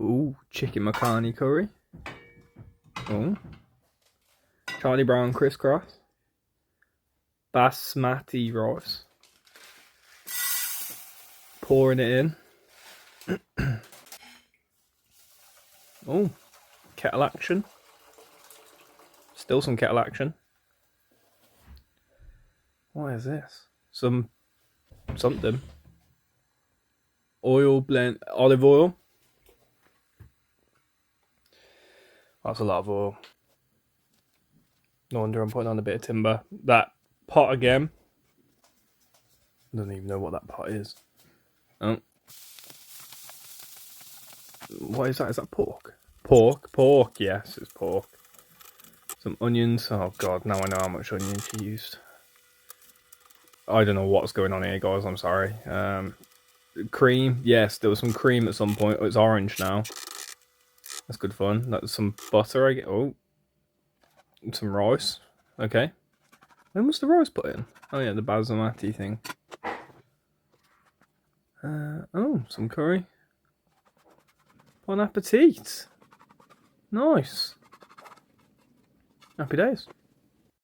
Ooh, chicken Makhani curry. Oh. Charlie Brown crisscross. Basmati rice. Pouring it in. Oh, kettle action. Still some kettle action. What is this? Something. Oil blend, olive oil. That's a lot of oil. No wonder I'm putting on a bit of timber. That pot again. I don't even know what that pot is. Oh. What is that? Is that pork? Pork, yes, it's pork. Some onions. Oh god, now I know how much onion she used. I don't know what's going on here, guys, I'm sorry. Cream, yes, there was some cream at some point. Oh, it's orange now. That's good fun. That's some butter, I get. Oh. And some rice. Okay. When was the rice put in? Oh yeah, the basmati thing. Oh, some curry. Bon appetit. Nice. Happy days.